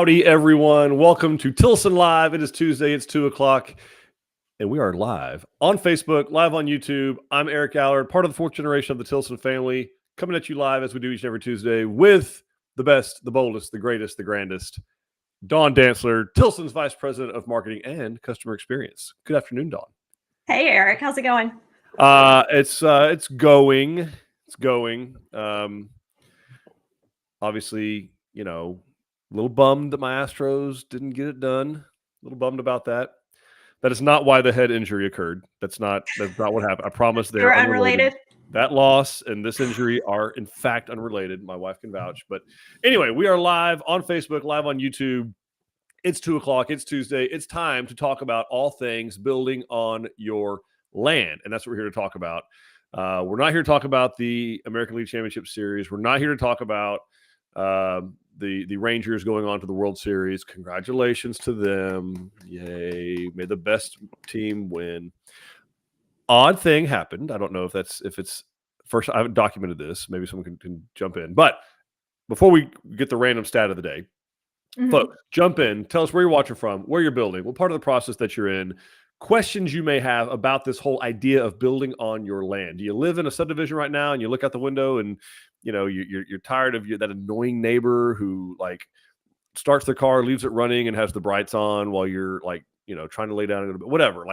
Howdy, everyone. Welcome to Tilson Live. It is Tuesday. It's 2 o'clock, and we are live on Facebook, live on YouTube. I'm Eric Alarid, part of the fourth generation of the Tilson family, coming at you live as we do each and every Tuesday with the best, the boldest, the greatest, the grandest, Dawn Dantzler, Tilson's Vice President of Marketing and Customer Experience. Good afternoon, Dawn. Hey, Eric. How's it going? It's going. It's going. Obviously, a little bummed that my Astros didn't get it done. A little bummed about that. That is not why the head injury occurred. That's not what happened. I promise they're unrelated. That loss and this injury are, in fact, unrelated. My wife can vouch. But anyway, we are live on Facebook, live on YouTube. It's 2 o'clock. It's Tuesday. It's time to talk about all things building on your land. And that's what we're here to talk about. We're not here to talk about the American League Championship Series. We're not here to talk about the Rangers going on to the World Series. Congratulations to them. Yay. May the best team win. Odd thing happened. I don't know if it's first. I haven't documented this. Maybe someone can jump in. But before we get the random stat of the day, folks, jump in. Tell us where you're watching from, where you're building, what part of the process that you're in, questions you may have about this whole idea of building on your land. Do you live in a subdivision right now and you look out the window and you're tired of that annoying neighbor who starts their car, leaves it running, and has the brights on while you're trying to lay down a little bit, whatever.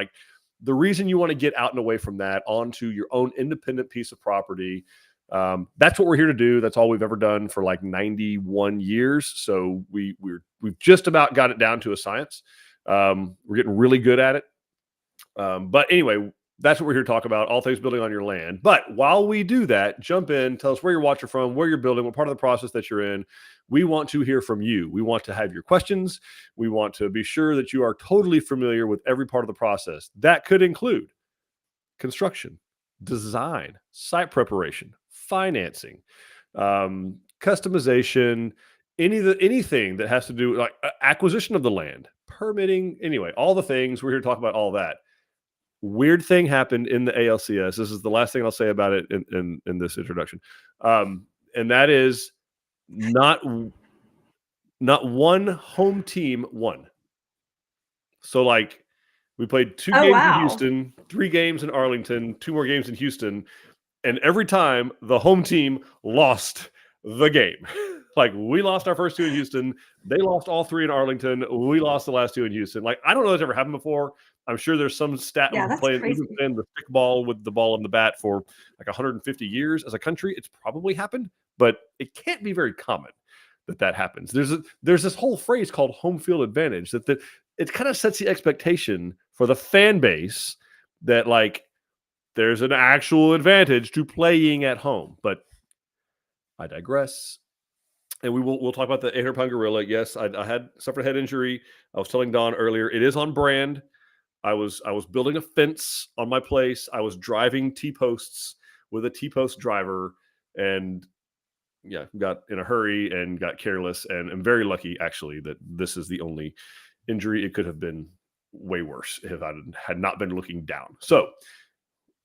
The reason you want to get out and away from that onto your own independent piece of property. That's what we're here to do. That's all we've ever done for 91 years. So we've just about got it down to a science. We're getting really good at it. But anyway, that's what we're here to talk about, all things building on your land. But while we do that, jump in, tell us where you're watching from, where you're building, what part of the process that you're in. We want to hear from you. We want to have your questions. We want to be sure that you are totally familiar with every part of the process. That could include construction, design, site preparation, financing, customization, anything that has to do acquisition of the land, permitting. Anyway, all the things. We're here to talk about all that. Weird thing happened in the ALCS. This is the last thing I'll say about it in this introduction. And that is not one home team won. So we played 2 games in Houston, 3 games in Arlington, 2 more games in Houston. And every time the home team lost the game. We lost our first 2 in Houston. They lost all 3 in Arlington. We lost the last 2 in Houston. I don't know if that's ever happened before. I'm sure there's some stat. Yeah, that's crazy. We've been playing the stick ball with the ball and the bat for 150 years as a country. It's probably happened, but it can't be very common that happens. There's this whole phrase called home field advantage that it kind of sets the expectation for the fan base that there's an actual advantage to playing at home. But I digress. And we'll talk about the 800-pound gorilla. Yes, I had suffered a head injury. I was telling Dawn earlier, it is on brand. I was building a fence on my place. I was driving T-posts with a T-post driver and got in a hurry and got careless. And I'm very lucky, actually, that this is the only injury. It could have been way worse if I had not been looking down. So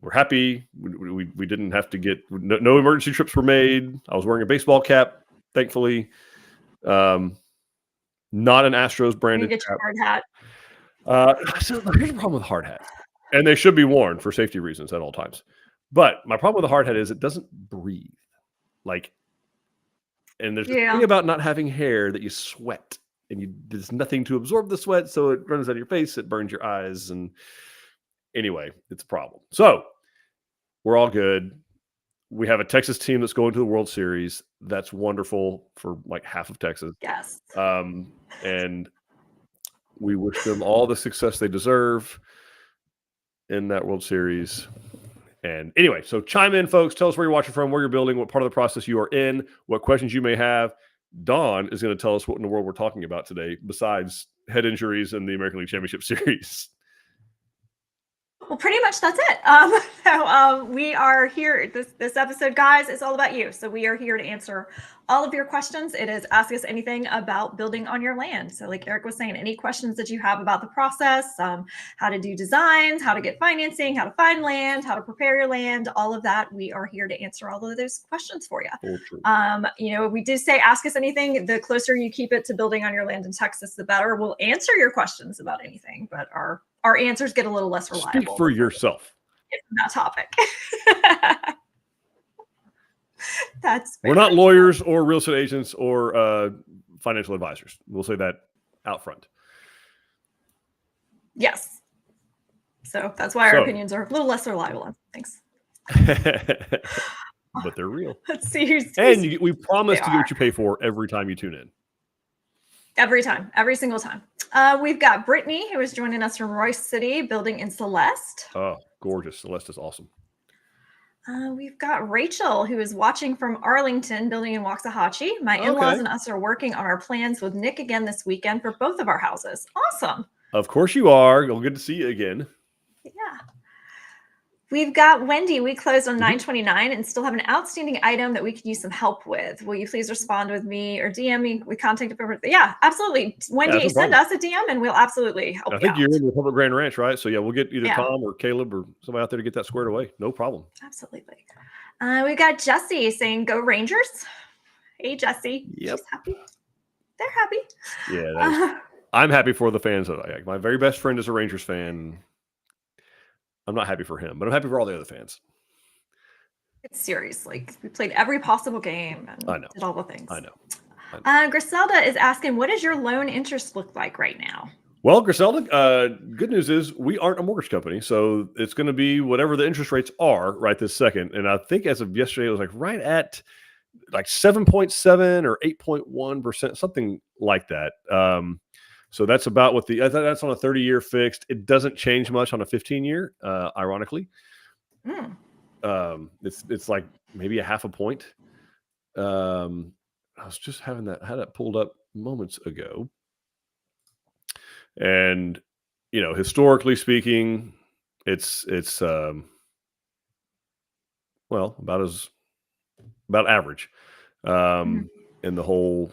we're happy. We didn't have to get no emergency trips were made. I was wearing a baseball cap. Thankfully, not an Astros branded you get your hard hat. So here's the problem with hard hats, and they should be worn for safety reasons at all times. But my problem with the hard hat is it doesn't breathe. And there's a thing about not having hair that you sweat, and there's nothing to absorb the sweat, so it runs out of your face, it burns your eyes, and anyway, it's a problem. So we're all good. We have a Texas team that's going to the World Series. That's wonderful for half of Texas. Yes. And we wish them all the success they deserve in that World Series. And anyway, so chime in, folks. Tell us where you're watching from, where you're building, what part of the process you are in, what questions you may have. Dawn is going to tell us what in the world we're talking about today, besides head injuries and the American League Championship Series. Well, pretty much that's it. We are here. This episode, guys, is all about you. So we are here to answer all of your questions. It is ask us anything about building on your land. So, like Eric was saying, any questions that you have about the process, how to do designs, how to get financing, how to find land, how to prepare your land, all of that, we are here to answer all of those questions for you. We do say ask us anything. The closer you keep it to building on your land in Texas, the better. We'll answer your questions about anything, but our answers get a little less reliable. Speak for yourself. That topic. We're not lawyers or real estate agents or financial advisors. We'll say that out front. Yes. So that's why our opinions are a little less reliable on things. But they're real. Let's see and we promise to get what you pay for every time you tune in. Every time, every single time. We've got Brittany, who is joining us from Royce City, building in Celeste. Oh, gorgeous. Celeste is awesome. We've got Rachel, who is watching from Arlington, building in Waxahachie. My in-laws and us are working on our plans with Nick again this weekend for both of our houses. Awesome. Of course you are. Well, good to see you again. Yeah. We've got Wendy. We closed on 9/29 and still have an outstanding item that we could use some help with. Will you please respond with me or DM me? We contact. Yeah, absolutely. Wendy, send us a DM and we'll absolutely help you. I think you're in the Public Grand Ranch, right? So yeah, we'll get either Tom or Caleb or somebody out there to get that squared away. No problem. Absolutely. We've got Jesse saying, "Go Rangers." Hey, Jesse. Yep. She's happy. They're happy. Yeah. I'm happy for the fans. My very best friend is a Rangers fan. I'm not happy for him, but I'm happy for all the other fans. Seriously, we played every possible game and did all the things. I know. Griselda is asking, what does your loan interest look like right now? Well, Griselda, good news is we aren't a mortgage company, so it's going to be whatever the interest rates are right this second. And I think as of yesterday, it was like right at like 7.7 or 8.1%, something like that. So that's about what that's on a 30-year fixed. It doesn't change much on a 15-year, ironically. It's like maybe a half a point. I was just had that pulled up moments ago. And, historically speaking, it's about average in the whole.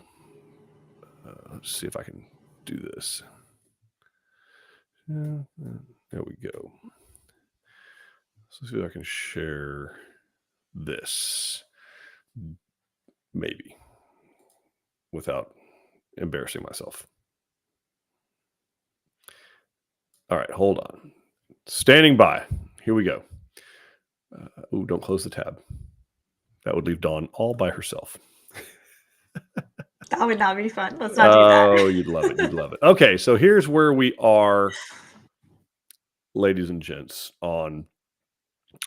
Let's see if I can do this. There we go. Let's see if I can share this, maybe, without embarrassing myself. All right, hold on. Standing by. Here we go. Don't close the tab. That would leave Dawn all by herself. That would not be fun. Let's not do that. Oh, you'd love it. You'd love it. Okay, so here's where we are, ladies and gents, on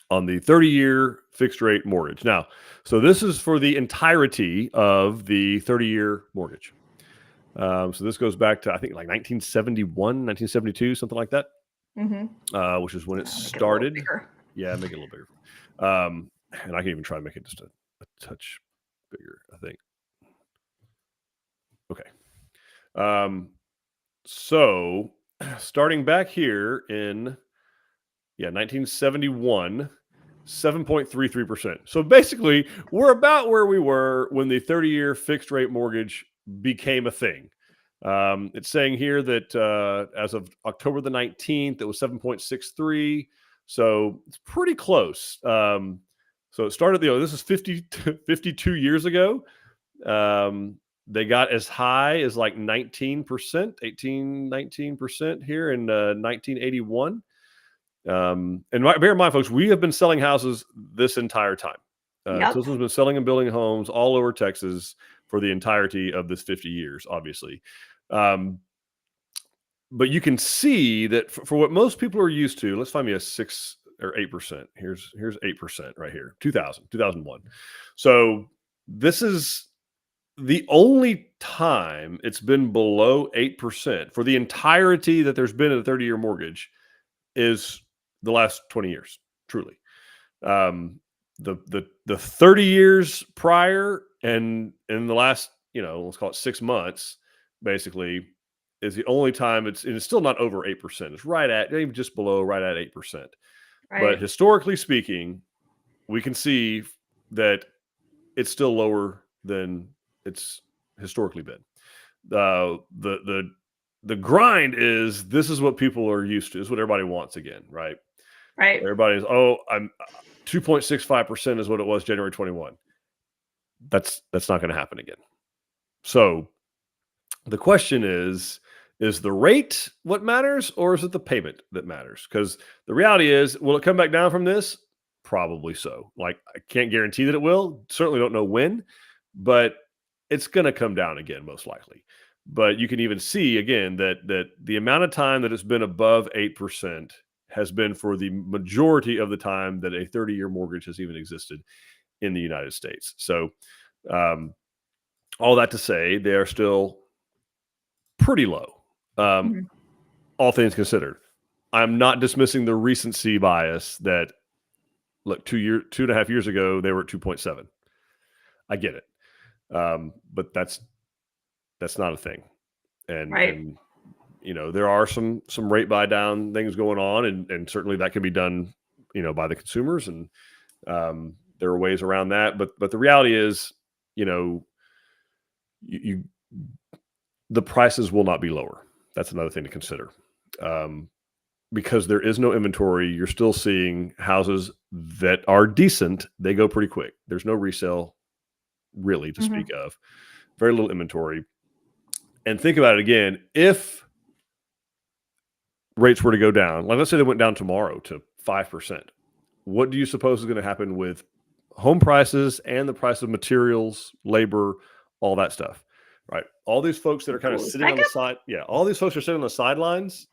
the 30-year fixed rate mortgage. Now, so this is for the entirety of the 30-year mortgage. So this goes back to, I think, like 1971, 1972, something like that, which is when it started. Make it a little bigger. And I can even try to make it just a touch bigger, I think. Okay. So starting back here in 1971, 7.33%. So basically, we're about where we were when the 30-year fixed rate mortgage became a thing. It's saying here that as of October the 19th, it was 7.63. So it's pretty close. So it started, this is 52 years ago. They got as high as like 19%, 19% here in 1981. And bear in mind, folks, we have been selling houses this entire time. Tilson's been selling and building homes all over Texas for the entirety of this 50 years, obviously. But you can see that for what most people are used to, let's find me a 6 or 8%. Here's 8% right here, 2001. So this is the only time it's been below 8% for the entirety that there's been a 30-year mortgage is the last 20 years, truly. The 30 years prior and in the last, let's call it 6 months, basically, is the only time it's still not over 8%. It's right at, maybe just below, right at 8%. Right. But historically speaking, we can see that it's still lower than it's historically been. The grind is, this is what people are used to. This is what everybody wants again, right? Right. Everybody's, I'm 2.65% is what it was January 21. That's not going to happen again. So the question is the rate what matters, or is it the payment that matters? Because the reality is, will it come back down from this? Probably so. Like, I can't guarantee that it will. Certainly don't know when, but it's going to come down again, most likely. But you can even see again that the amount of time that it's been above 8% has been for the majority of the time that a 30-year mortgage has even existed in the United States. So all that to say, they are still pretty low, all things considered. I'm not dismissing the recency bias that, look, 2.5 years ago, they were at 2.7. I get it. But that's not a thing. And, and there are some rate buy down things going on, and certainly that can be done, by the consumers, and there are ways around that. But the reality is, the prices will not be lower. That's another thing to consider. Because there is no inventory, you're still seeing houses that are decent. They go pretty quick. There's no resale really to speak of. Very little inventory. And think about it again. If rates were to go down, like let's say they went down tomorrow to 5%, what do you suppose is going to happen with home prices and the price of materials, labor, all that stuff, right? All these folks that are kind of sitting on the side. Yeah. All these folks are sitting on the sidelines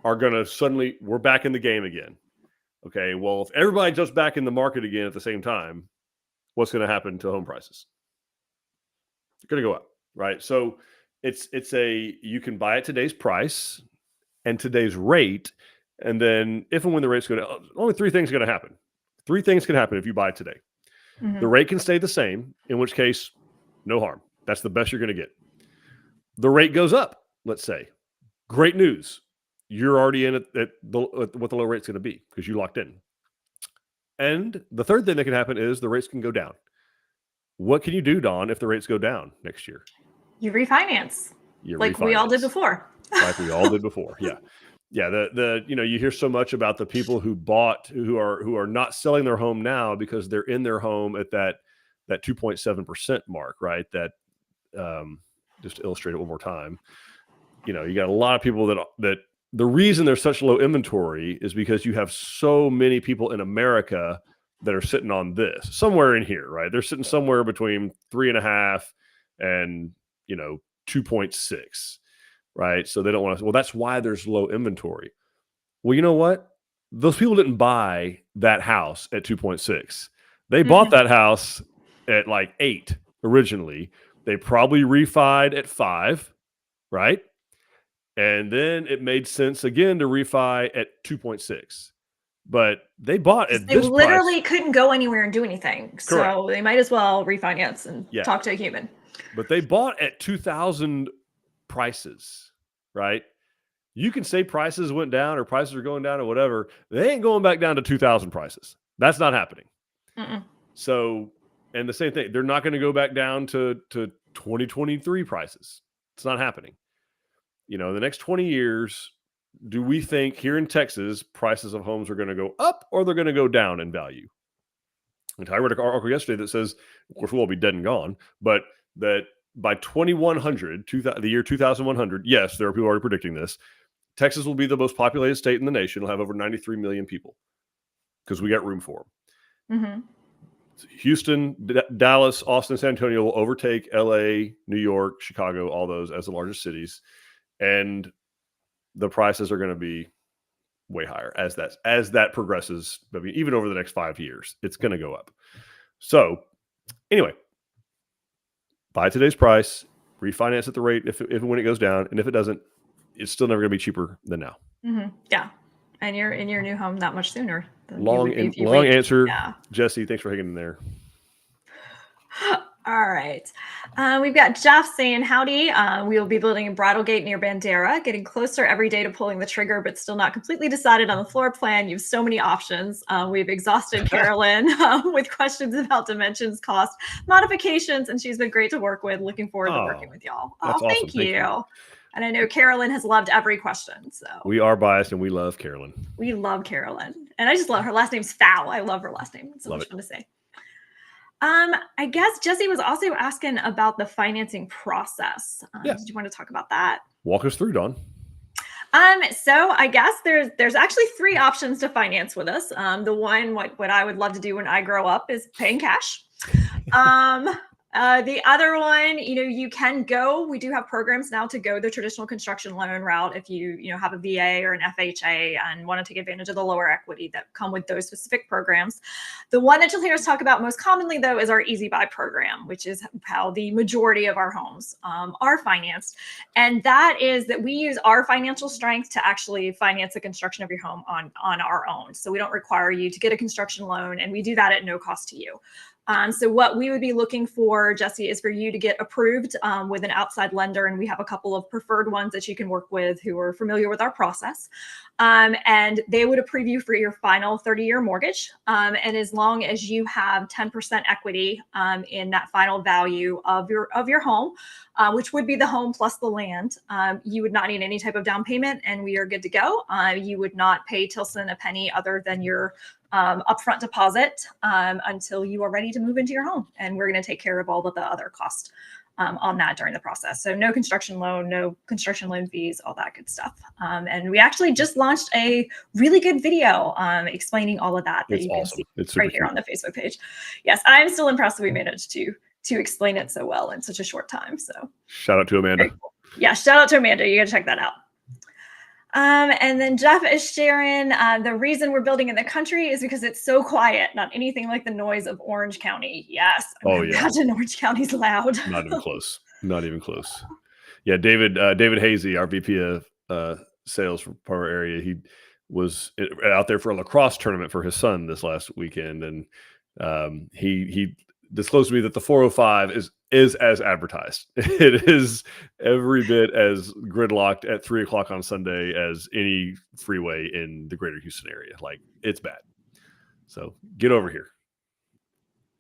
are going to suddenly, we're back in the game again. Okay. Well, if everybody jumps back in the market again at the same time, what's going to happen to home prices? It's going to go up, right? So you can buy at today's price and today's rate. And then if and when the rate's going to, only three things are going to happen. Three things can happen if you buy today. The rate can stay the same, in which case, no harm. That's the best you're going to get. The rate goes up, let's say. Great news. You're already in at what the low rate's going to be because you locked in. And the third thing that can happen is the rates can go down. What can you do, Dawn, if the rates go down next year? You refinance. We all did before. Like we all did before. Yeah. Yeah. You hear so much about the people who bought, who are not selling their home now because they're in their home at that 2.7% mark, right? That just to illustrate it one more time, you got a lot of people that the reason there's such low inventory is because you have so many people in America that are sitting on this somewhere in here, right? They're sitting somewhere between 3.5 and 2.6, right? So they don't want to. Well, that's why there's low inventory. Well, you know what? Those people didn't buy that house at 2.6. They bought that house at like 8 originally. They probably refied at 5, right? And then it made sense again to refi at 2.6. But they bought at this price. They literally couldn't go anywhere and do anything. Correct. So they might as well refinance and talk to a human. But they bought at 2000 prices, right? You can say prices went down or prices are going down or whatever. They ain't going back down to 2000 prices. That's not happening. So, and the same thing, they're not going to go back down to 2023 prices. It's not happening. The next 20 years, do we think here in Texas, prices of homes are going to go up or they're going to go down in value? And I read an article yesterday that says, of course, we'll all be dead and gone, but that by 2100, the year 2100, yes, there are people already predicting this, Texas will be the most populated state in the nation. It'll have over 93 million people because we got room for them. Houston, Dallas, Austin, San Antonio will overtake LA, New York, Chicago, all those as the largest cities. And the prices are going to be way higher as that progresses. I mean, even over the next 5 years, it's going to go up. So anyway, buy today's price, refinance at the rate if and when it goes down. And if it doesn't, it's still never going to be cheaper than now. Yeah. And you're in your new home that much sooner. Long answer. Yeah. Jesse, thanks for hanging in there. All right. We've got Jeff saying, howdy. We will be building a bridal gate near Bandera, getting closer every day to pulling the trigger, but still not completely decided on the floor plan. You have so many options. We've exhausted Carolyn with questions about dimensions, cost, modifications, and she's been great to work with. Looking forward to working with y'all. That's awesome. Thank you. And I know Carolyn has loved every question. So we are biased and we love Carolyn. We love Carolyn. And I just love her last name's Fowl. I love her last name. It's so much fun to say. I guess Jesse was also asking about the financing process. Did you want to talk about that? Walk us through, Dawn. So I guess there's actually 3 options to finance with us. The one, what I would love to do when I grow up is paying cash. The other one, you can go, we do have programs now to go the traditional construction loan route if you have a VA or an FHA and want to take advantage of the lower equity that come with those specific programs. The one that you'll hear us talk about most commonly, though, is our Easy Buy program, which is how the majority of our homes are financed. And that is that we use our financial strength to actually finance the construction of your home on our own. So we don't require you to get a construction loan, and we do that at no cost to you. So what we would be looking for, Jesse, is for you to get approved with an outside lender. And we have a couple of preferred ones that you can work with who are familiar with our process. And they would approve you for your final 30-year mortgage. And as long as you have 10% equity in that final value of your home, which would be the home plus the land, you would not need any type of down payment, and we are good to go. You would not pay Tilson a penny other than your upfront deposit until you are ready to move into your home. And we're going to take care of all of the other costs on that during the process. So no construction loan fees, all that good stuff. And we actually just launched a really good video explaining all of that. It's you can awesome. see It's right here on the Facebook page. Yes, I'm still impressed that we managed to explain it so well in such a short time. So shout out to Amanda. Cool. Yeah, shout out to Amanda. You got to check that out. And then Jeff is sharing the reason we're building in the country is because it's so quiet, not anything like the noise of Orange County. Yes. Imagine Orange County's loud. Not even close. Not even close. Yeah, David Hazy, our VP of sales for our area, he was out there for a lacrosse tournament for his son this last weekend, and he disclosed to me that the 405 is as advertised. It is every bit as gridlocked at 3:00 on Sunday as any freeway in the greater Houston area. Like, it's bad. So get over here.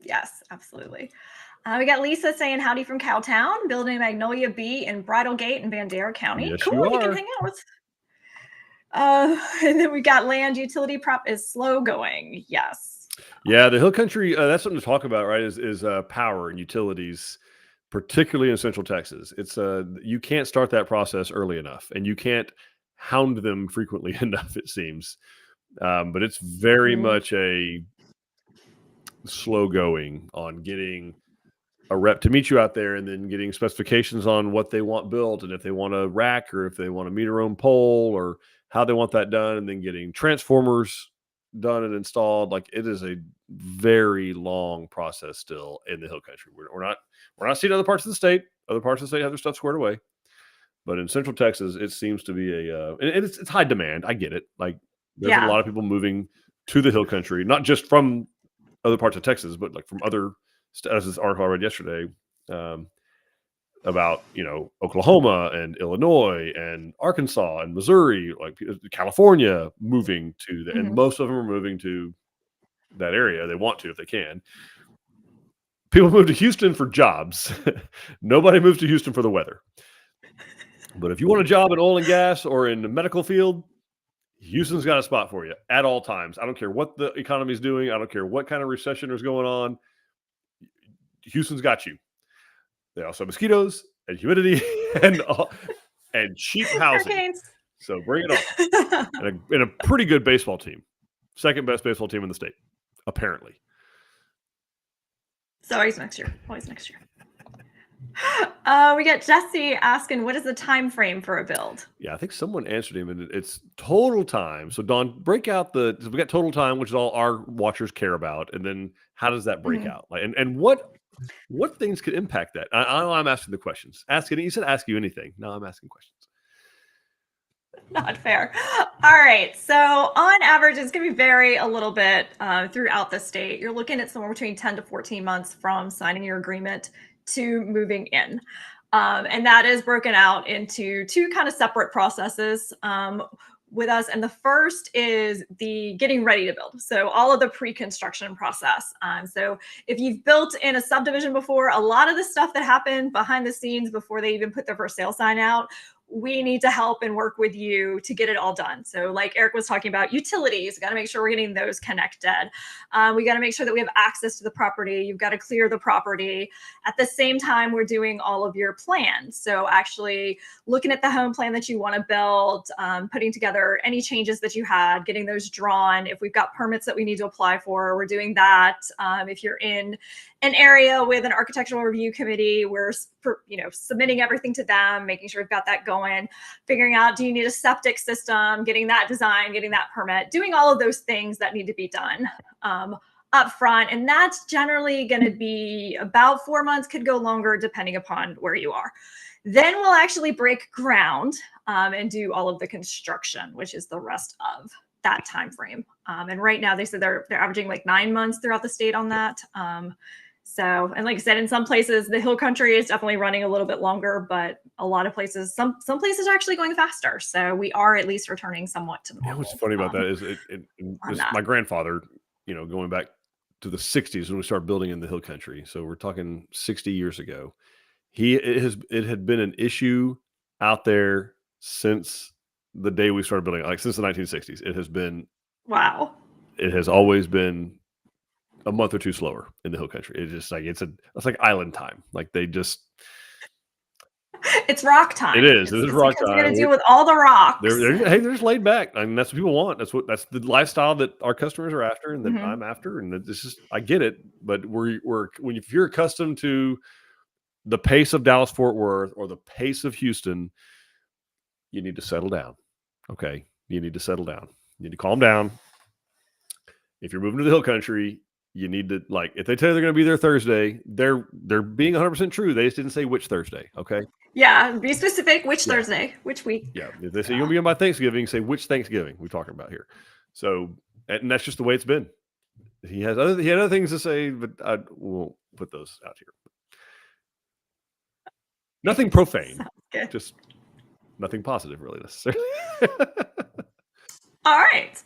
Yes, absolutely. We got Lisa saying howdy from Cowtown, building Magnolia B in Bridal Gate in Bandera County. Yes, cool. You can hang out with. And then we got land utility prop is slow going. Yes. Yeah, the Hill Country, that's something to talk about, right? Is power and utilities, particularly in Central Texas. It's you can't start that process early enough, and you can't hound them frequently enough, it seems. But it's very much a slow going on getting a rep to meet you out there, and then getting specifications on what they want built, and if they want a rack or if they want a meter ohm pole or how they want that done, and then getting transformers done and installed. Like, it is a very long process still in the Hill Country. We're not seeing other parts of the state. Other parts of the state have their stuff squared away, but in Central Texas, it seems to be and it's high demand. I get it. Like, there's a lot of people moving to the Hill Country, not just from other parts of Texas, but like from other. As this article I read yesterday about Oklahoma and Illinois and Arkansas and Missouri, like California, moving to the, and most of them are moving to that area. They want to if they can. People move to Houston for jobs. Nobody moves to Houston for the weather. But if you want a job in oil and gas or in the medical field, Houston's got a spot for you at all times. I don't care what the economy is doing. I don't care what kind of recession is going on. Houston's got you. They also have mosquitoes and humidity and cheap housing. Hurricanes. So bring it on. and a pretty good baseball team. Second best baseball team in the state, apparently. So always next year. We got Jesse asking, what is the time frame for a build? Yeah, I think someone answered him, and it's total time. So Dawn, break out we got total time, which is all our watchers care about, and then how does that break out? Like, and what things could impact that? I'm asking the questions. You said ask you anything. No, I'm asking questions. Not fair. All right. So on average, it's going to vary a little bit throughout the state. You're looking at somewhere between 10 to 14 months from signing your agreement to moving in. And that is broken out into two kind of separate processes with us. And the first is the getting ready to build. So all of the pre-construction process. So if you've built in a subdivision before, a lot of the stuff that happened behind the scenes before they even put their for sale sign out, we need to help and work with you to get it all done. So like Eric was talking about, utilities, we got to make sure we're getting those connected. We got to make sure that we have access to the property. You've got to clear the property. At the same time, we're doing all of your plans. So actually looking at the home plan that you want to build, putting together any changes that you had, getting those drawn. If we've got permits that we need to apply for, we're doing that. If you're in an area with an architectural review committee, we're submitting everything to them, making sure we've got that going, figuring out, do you need a septic system, getting that design, getting that permit, doing all of those things that need to be done up front. And that's generally going to be about 4 months, could go longer depending upon where you are. Then we'll actually break ground and do all of the construction, which is the rest of that time frame. And right now they said they're averaging like 9 months throughout the state on that. So, and like I said, in some places, the hill country is definitely running a little bit longer, but a lot of places, some places are actually going faster. So we are at least returning somewhat to the normal. What's funny about that is my grandfather, going back to the 60s when we started building in the hill country. So we're talking 60 years ago. It had been an issue out there since the day we started building, like since the 1960s. It has been, wow. It has always been a month or two slower in the hill country. It's just like it's like island time. Like they just, it's rock time. It is rock time. We're going to deal with all the rocks. They're just laid back. I mean, that's what people want. That's the lifestyle that our customers are after, and that I'm after. And it's just, I get it, but if you're accustomed to the pace of Dallas Fort Worth or the pace of Houston, you need to settle down. Okay, you need to settle down. You need to calm down. If you're moving to the hill country, you need to, like, if they tell you they're going to be there Thursday, they're being 100% true. They just didn't say which Thursday. Okay. Yeah. Be specific. Which Thursday, which week. Yeah. If they say you're going to be in by Thanksgiving, say which Thanksgiving we're talking about here. So, and that's just the way it's been. He had other things to say, but I won't put those out here. Nothing profane. Just nothing positive, really, necessarily. All right.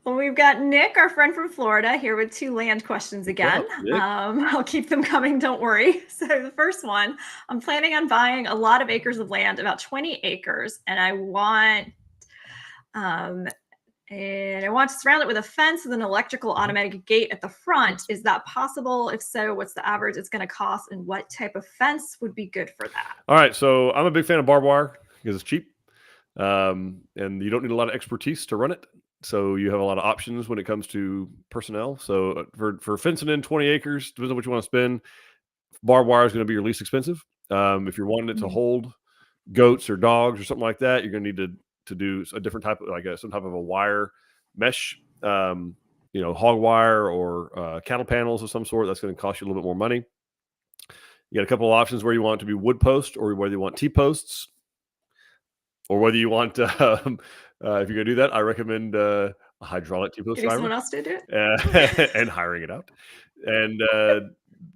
Well, we've got Nick, our friend from Florida, here with 2 land questions again. I'll keep them coming, don't worry. So the first one, I'm planning on buying a lot of acres of land, about 20 acres, and I want to surround it with a fence with an electrical automatic gate at the front. Is that possible? If so, what's the average it's going to cost, and what type of fence would be good for that? All right, so I'm a big fan of barbed wire because it's cheap, and you don't need a lot of expertise to run it. So you have a lot of options when it comes to personnel. So for fencing in 20 acres, depends on what you want to spend. Barbed wire is going to be your least expensive. If you're wanting it to hold goats or dogs or something like that, you're going to need to do a different type of, some type of a wire mesh, hog wire or cattle panels of some sort. That's going to cost you a little bit more money. You got a couple of options where you want it to be wood post or whether you want T-posts. Or whether you want, if you're going to do that, I recommend a hydraulic T-post driver. Someone else to do it? And hiring it out. And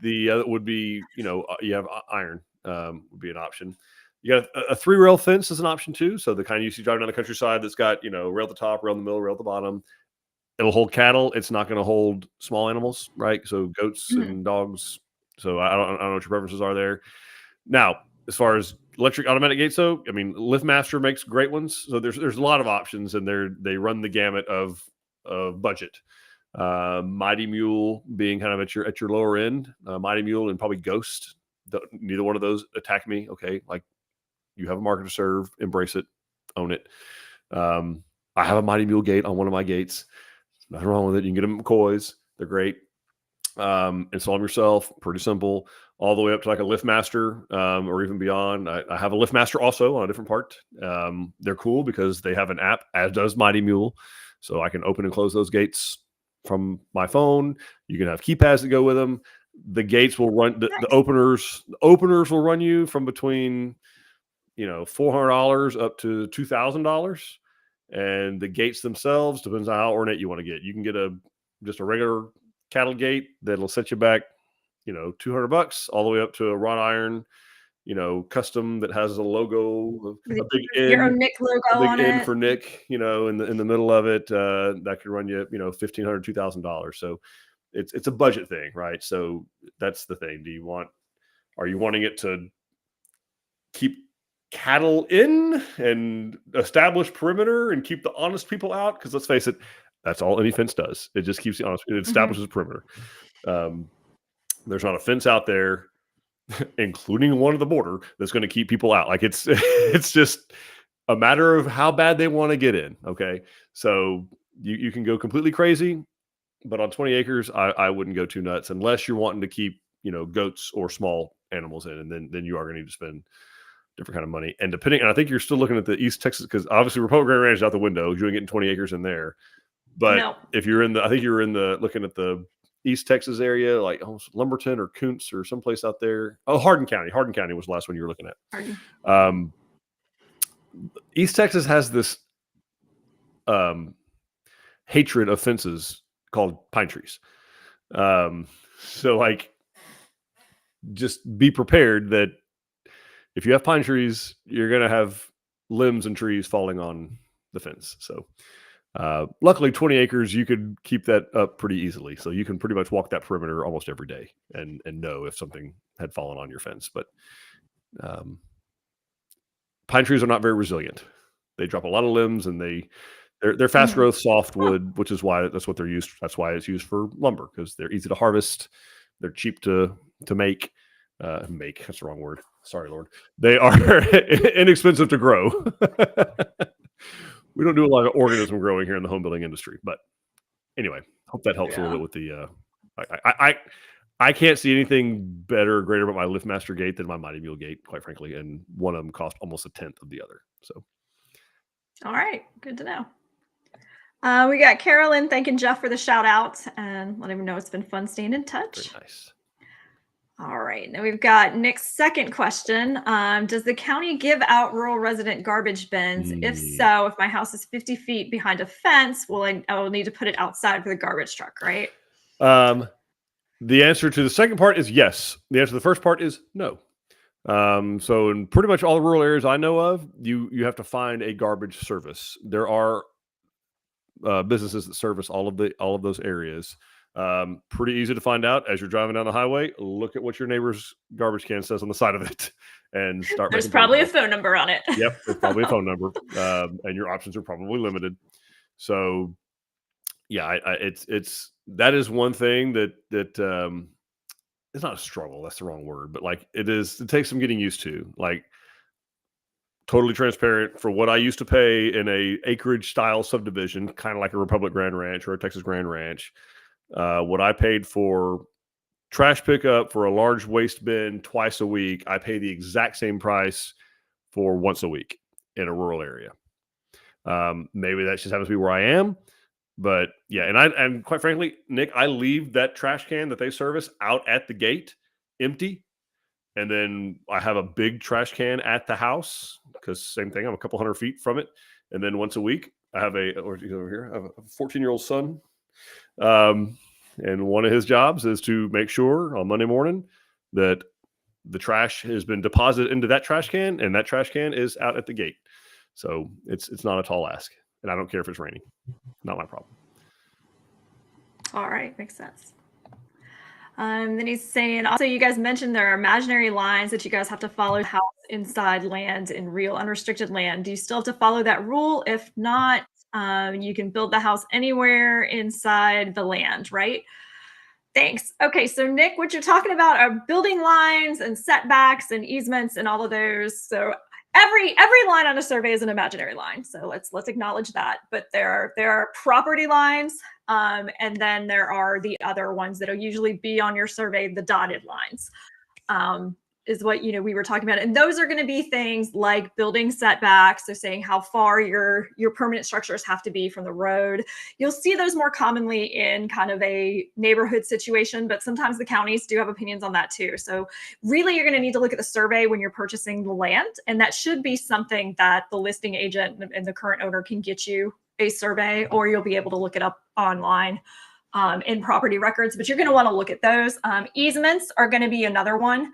the other would be, you have iron would be an option. You got a 3-rail fence is an option too. So the kind you see driving down the countryside that's got, rail at the top, rail in the middle, rail at the bottom. It'll hold cattle. It's not going to hold small animals, right? So goats and dogs. So I don't know what your preferences are there. Now, as far as electric automatic gates, though, I mean, LiftMaster makes great ones. So there's a lot of options, and they run the gamut of budget. Mighty Mule being kind of at your lower end. Mighty Mule and probably Ghost. Neither one of those attack me. Okay, like you have a market to serve, embrace it, own it. I have a Mighty Mule gate on one of my gates. Nothing wrong with it. You can get them at McCoy's. They're great. Install them yourself. Pretty simple. All the way up to like a LiftMaster or even beyond. I have a LiftMaster also on a different part. They're cool because they have an app, as does Mighty Mule. So I can open and close those gates from my phone. You can have keypads that go with them. The gates will run, the openers will run you from between $400 up to $2,000. And the gates themselves, depends on how ornate you want to get. You can get just a regular cattle gate that'll set you back, $200 all the way up to a wrought iron, custom that has a logo, a big your N, own Nick logo a big on N it for Nick, in the middle of it. That could run you, $1,500, $2,000. So it's a budget thing, right? So that's the thing. Are you wanting it to keep cattle in and establish perimeter and keep the honest people out? Because let's face it, that's all any fence does. It just keeps the honest. It establishes perimeter. There's not a fence out there, including one at the border, that's going to keep people out. Like it's just a matter of how bad they want to get in. Okay, so you can go completely crazy, but on 20 acres, I wouldn't go too nuts unless you're wanting to keep goats or small animals in, and then you are going to need to spend different kind of money. And I think you're still looking at the East Texas, because obviously Republic Grand Ranch is out the window. You ain't getting 20 acres in there. But if you're I think you're looking at the East Texas area, like Lumberton or Kuntz or someplace out there. Oh, Hardin County. Hardin County was the last one you were looking at. East Texas has this hatred of fences called pine trees. So like, just be prepared that if you have pine trees, you're going to have limbs and trees falling on the fence. So luckily 20 acres, you could keep that up pretty easily. So you can pretty much walk that perimeter almost every day and know if something had fallen on your fence. But pine trees are not very resilient. They drop a lot of limbs, and they're fast growth softwood, which is why that's what they're used. That's why it's used for lumber, because they're easy to harvest. They're cheap to make. Make, that's the wrong word. Sorry, Lord. They are inexpensive to grow. We don't do a lot of organism growing here in the home building industry, but anyway, hope that helps a little bit with the. I can't see anything better or greater about my LiftMaster gate than my Mighty Mule gate, quite frankly, and one of them cost almost a tenth of the other. So, all right, good to know. We got Carolyn thanking Jeff for the shout out and letting him know it's been fun staying in touch. Very nice. All right, now we've got Nick's second question. Does the county give out rural resident garbage bins? If so, if my house is 50 feet behind a fence, I will need to put it outside for the garbage truck, right? The answer to the second part is yes. The answer to the first part is no. So in pretty much all the rural areas I know of, you have to find a garbage service. There are businesses that service all of those areas. Pretty easy to find out as you're driving down the highway. Look at what your neighbor's garbage can says on the side of it, and start. There's probably a phone number on it. Yep, there's probably a phone number, and your options are probably limited. So, yeah, that is one thing that it's not a struggle. That's the wrong word, but like it takes some getting used to. Like, totally transparent, for what I used to pay in a acreage style subdivision, kind of like a Republic Grand Ranch or a Texas Grand Ranch. What I paid for trash pickup for a large waste bin twice a week, I pay the exact same price for once a week in a rural area. Maybe that just happens to be where I am, but yeah. And quite frankly, Nick, I leave that trash can that they service out at the gate empty. And then I have a big trash can at the house, because same thing, I'm a couple hundred feet from it. And then once a week, I have a 14-year-old son. And one of his jobs is to make sure on Monday morning that the trash has been deposited into that trash can, and that trash can is out at the gate. So it's not a tall ask, and I don't care if it's raining. Not my problem. All right, makes sense. Then he's saying, also, you guys mentioned there are imaginary lines that you guys have to follow house inside land in real unrestricted land. Do you still have to follow that rule? If not, you can build the house anywhere inside the land, right? Thanks. Okay, so Nick, what you're talking about are building lines and setbacks and easements and all of those. So every line on a survey is an imaginary line. So let's acknowledge that. But there are property lines, and then there are the other ones that'll usually be on your survey, the dotted lines. is what, we were talking about. And those are going to be things like building setbacks. So saying how far your permanent structures have to be from the road. You'll see those more commonly in kind of a neighborhood situation, but sometimes the counties do have opinions on that too. So really, you're going to need to look at the survey when you're purchasing the land. And that should be something that the listing agent and the current owner can get you a survey, or you'll be able to look it up online in property records, but you're going to want to look at those. Easements are going to be another one.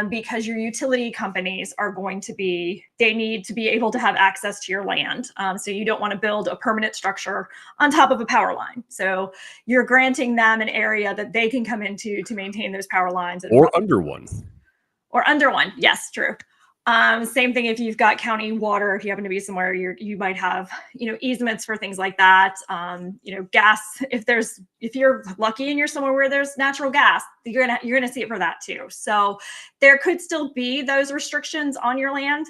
Because your utility companies they need to be able to have access to your land. So you don't want to build a permanent structure on top of a power line. So you're granting them an area that they can come into to maintain those power lines. Or under one. Or under one. Yes, true. Same thing if you've got county water, if you happen to be somewhere, you might have, easements for things like that. Gas, if you're lucky and you're somewhere where there's natural gas, you're gonna see it for that too. So there could still be those restrictions on your land.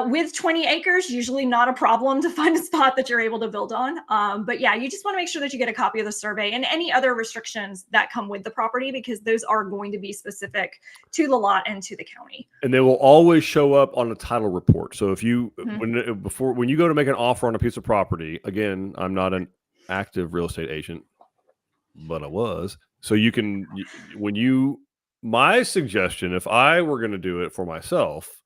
With 20 acres, usually not a problem to find a spot that you're able to build on. But yeah, you just want to make sure that you get a copy of the survey and any other restrictions that come with the property, because those are going to be specific to the lot and to the county. And they will always show up on a title report. So if you, when you go to make an offer on a piece of property, again, I'm not an active real estate agent, but I was. So my suggestion, if I were going to do it for myself,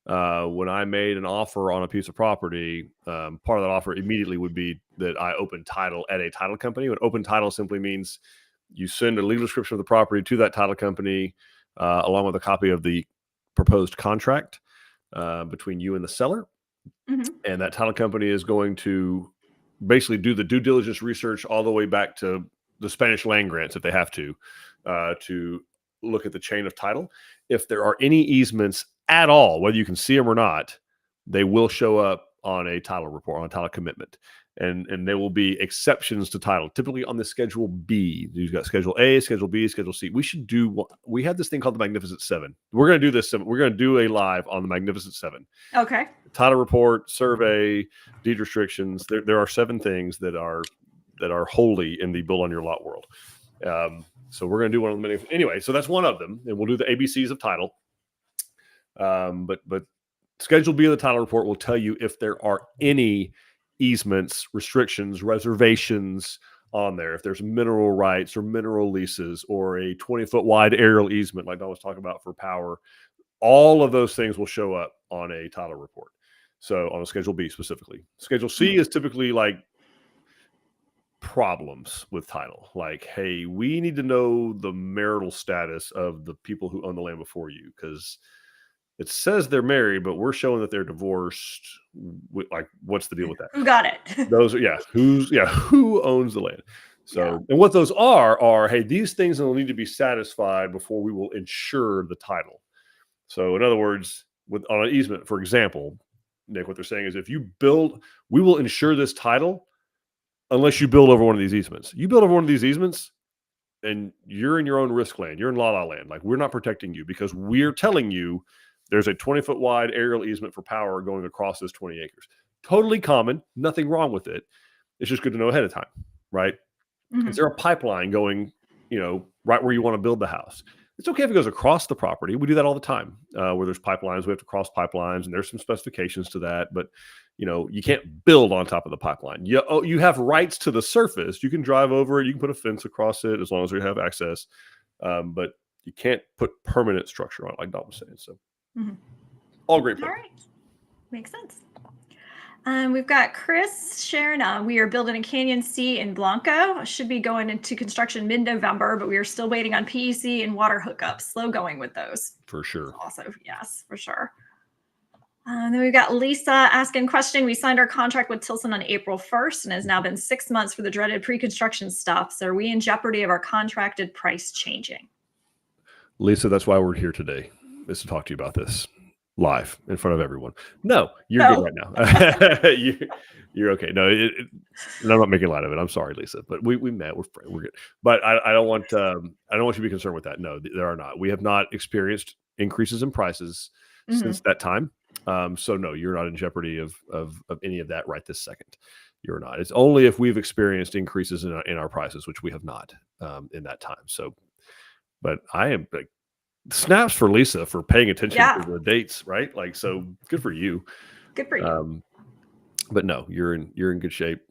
when I made an offer on a piece of property, part of that offer immediately would be that I open title at a title company. When open title simply means you send a legal description of the property to that title company, along with a copy of the proposed contract between you and the seller. And that title company is going to basically do the due diligence research all the way back to the Spanish land grants if they have to look at the chain of title. If there are any easements at all, whether you can see them or not, they will show up on a title report, on a title commitment. And there will be exceptions to title, typically on the Schedule B. You've got Schedule A, Schedule B, Schedule C. We have this thing called the Magnificent Seven. We're going to do this. We're going to do a live on the Magnificent Seven. Okay. Title report, survey, deed restrictions. There are 7 things that are holy in the build on your lot world. So we're going to do one of them anyway. So that's one of them, and we'll do the ABCs of title. But Schedule B of the title report will tell you if there are any easements, restrictions, reservations on there. If there's mineral rights or mineral leases or a 20-foot wide aerial easement, like I was talking about for power, all of those things will show up on a title report. So on a Schedule B specifically. Schedule C is typically like problems with title. Like, hey, we need to know the marital status of the people who own the land before you, because it says they're married, but we're showing that they're divorced. Like, what's the deal with that? Who got it? Who owns the land? So, and what those are, hey, these things will need to be satisfied before we will insure the title. So in other words, on an easement, for example, Nick, what they're saying is if you build, we will insure this title unless you build over one of these easements. You build over one of these easements and you're in your own risk land. You're in la-la land. Like, we're not protecting you because we're telling you there's a 20-foot wide aerial easement for power going across this 20 acres. Totally common. Nothing wrong with it. It's just good to know ahead of time, right? Is there a pipeline going, right where you want to build the house? It's okay if it goes across the property. We do that all the time. Where there's pipelines, we have to cross pipelines, and there's some specifications to that. But, you can't build on top of the pipeline. You have rights to the surface. You can drive over it. You can put a fence across it as long as you have access. But you can't put permanent structure on it, like Dawn was saying. So all great points. All right. Makes sense. We've got Chris sharing. We are building a Canyon C in Blanco. Should be going into construction mid-November, but we are still waiting on PEC and water hookups. Slow going with those. For sure. Also, yes, for sure. Then we've got Lisa asking question. We signed our contract with Tilson on April 1st, and it has now been 6 months for the dreaded pre-construction stuff. So are we in jeopardy of our contracted price changing? Lisa, that's why we're here today, is to talk to you about this live in front of everyone. No, you're good right now. You're okay. No, and I'm not making light of it. I'm sorry, Lisa, but we met. We're good. But I don't want you to be concerned with that. No, there are not. We have not experienced increases in prices since that time. So no, you're not in jeopardy of any of that right this second. You're not. It's only if we've experienced increases in our prices, which we have not in that time. So, but I am like, Snaps for Lisa for paying attention Yeah. to the dates, right? Like, so good for you. Good for you. But no, you're in good shape.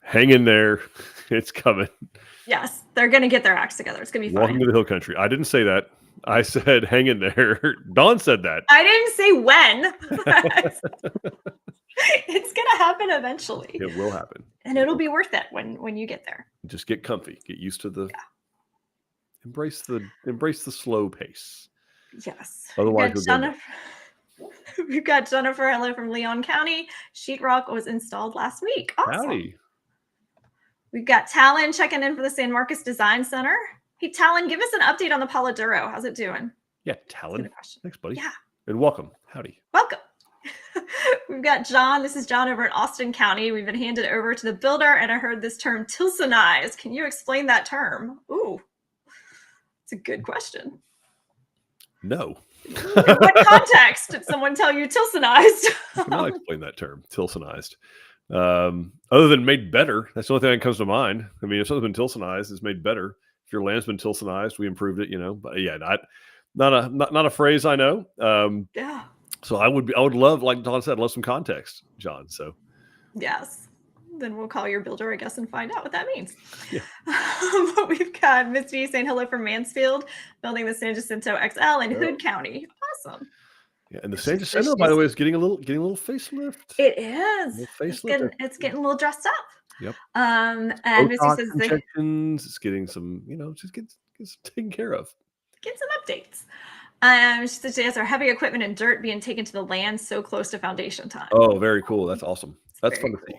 Hang in there. It's coming. Yes, they're going to get their acts together. It's going to be fine. Welcome to the hill country. I didn't say that. I said hang in there. Dawn said that. I didn't say when. It's going to happen eventually. It will happen. And it'll be worth it when you get there. Just get comfy. Get used to the embrace the slow pace. Yes. Otherwise, we've got Jennifer. Hello from Leon County. Sheetrock was installed last week. Awesome. Howdy. We've got Talon checking in for the San Marcos Design Center. Hey, Talon, give us an update on the Polidoro. How's it doing? Yeah, Talon. Thanks, buddy. Yeah. And welcome. Howdy. Welcome. We've got John. This is John over in Austin County. We've been handed over to the builder, and I heard this term Tilsonized. Can you explain that term? Ooh, it's a good question. No. In what context did someone tell you Tilsonized? I cannot explain that term, Tilsonized. Other than made better, that's the only thing that comes to mind. I mean, if something's been Tilsonized, it's made better. If your land's been Tilsonized, we improved it, But yeah, not a phrase I know. Yeah. So I would love, like Dawn said, love some context, John. So yes, then we'll call your builder, I guess, and find out what that means. Yeah. We've got Misty saying hello from Mansfield, building the San Jacinto XL in Hood County. Awesome. Yeah, and the San Jacinto, by the way, is getting a little facelift. It is. It's getting a little dressed up. Yep. And Misty says it's getting some, just gets taken care of. Get some updates. She says she has our heavy equipment and dirt being taken to the land so close to foundation time. Oh, very cool. That's awesome. That's fun to see.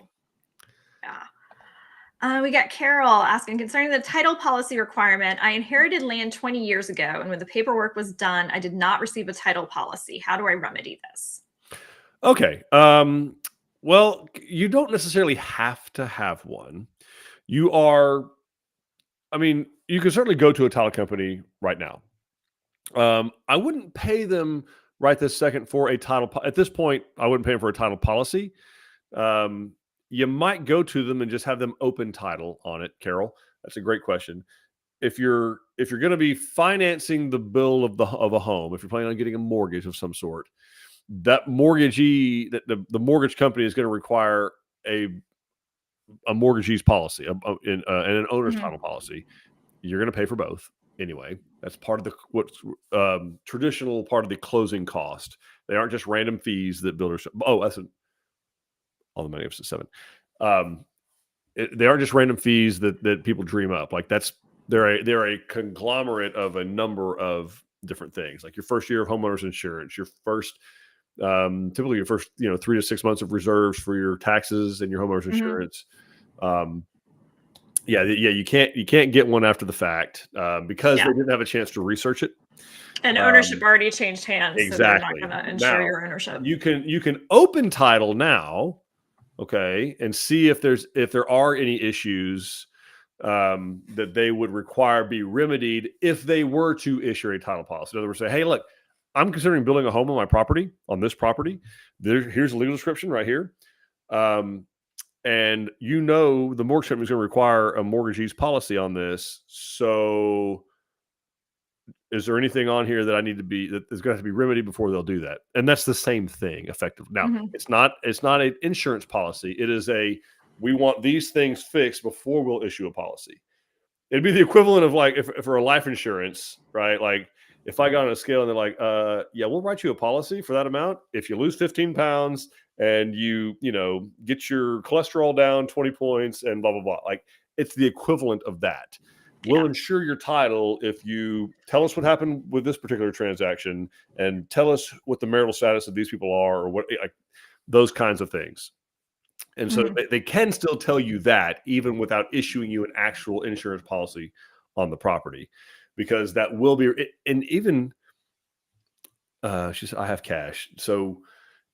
Yeah. We got Carol asking, concerning the title policy requirement, I inherited land 20 years ago, and when the paperwork was done, I did not receive a title policy. How do I remedy this? Okay. Well, you don't necessarily have to have one. You can certainly go to a title company right now. I wouldn't pay them right this second for a title. At this point, I wouldn't pay them for a title policy. You might go to them and just have them open title on it. Carol, that's a great question. If you're going to be financing the bill of a home, if you're planning on getting a mortgage of some sort, that mortgagee, the mortgage company is going to require a mortgagee's policy and an owner's title policy. You're going to pay for both anyway. That's part of what's traditional part of the closing cost. They aren't just random fees that builders. Oh, that's all the money up to 7. They aren't just random fees that people dream up. Like they're a conglomerate of a number of different things. Like your first year of homeowners insurance, your first typically your first 3 to 6 months of reserves for your taxes and your homeowners insurance. You can't get one after the fact because they didn't have a chance to research it. And ownership already changed hands. Exactly. So they're not going to ensure your ownership. You can open title now, okay, and see if there are any issues that they would require be remedied if they were to issue a title policy. In other words, say, hey, look, I'm considering building a home on my property, on this property. Here's the legal description right here. And the mortgage company is going to require a mortgagee's policy on this. So is there anything on here that that is going to have to be remedied before they'll do that? And that's the same thing effectively. Now, it's not an insurance policy. It is we want these things fixed before we'll issue a policy. It'd be the equivalent of like if for a life insurance, right? Like if I got on a scale and they're like, we'll write you a policy for that amount. If you lose 15 pounds and you get your cholesterol down 20 points and blah, blah, blah. Like it's the equivalent of that. We'll insure your title if you tell us what happened with this particular transaction and tell us what the marital status of these people are or what, like those kinds of things. And so they can still tell you that even without issuing you an actual insurance policy on the property, because that will be, and even she said, I have cash. So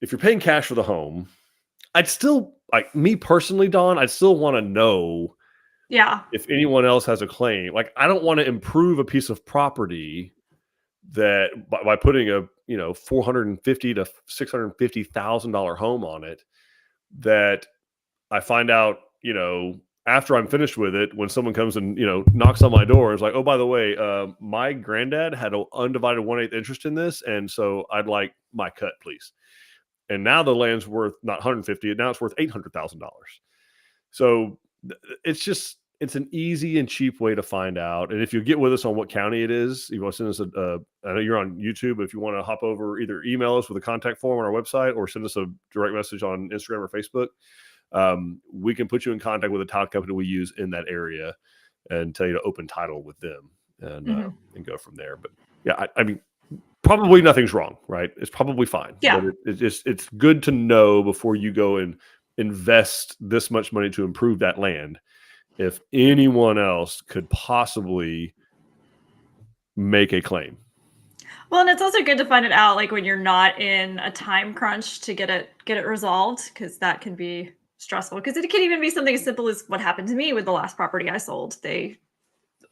if you're paying cash for the home, I'd still, like me personally, Dawn, I'd still want to know if anyone else has a claim. Like I don't want to improve a piece of property that by putting a $450,000 to $650,000 home on it, that I find out after I'm finished with it, when someone comes and, knocks on my door, it's like, oh, by the way, my granddad had an undivided 1/8 interest in this, and so I'd like my cut, please. And now the land's worth not 150, now it's worth $800,000. So it's an easy and cheap way to find out. And if you get with us on what county it is, you want to send us I know you're on YouTube, but if you want to hop over, either email us with a contact form on our website or send us a direct message on Instagram or Facebook. We can put you in contact with a title company we use in that area and tell you to open title with them and go from there. But yeah, I mean, probably nothing's wrong, right? It's probably fine. Yeah. But it's good to know before you go and invest this much money to improve that land, if anyone else could possibly make a claim. Well, and it's also good to find it out like when you're not in a time crunch to get it resolved, because that can be stressful. Because it can even be something as simple as what happened to me with the last property I sold. A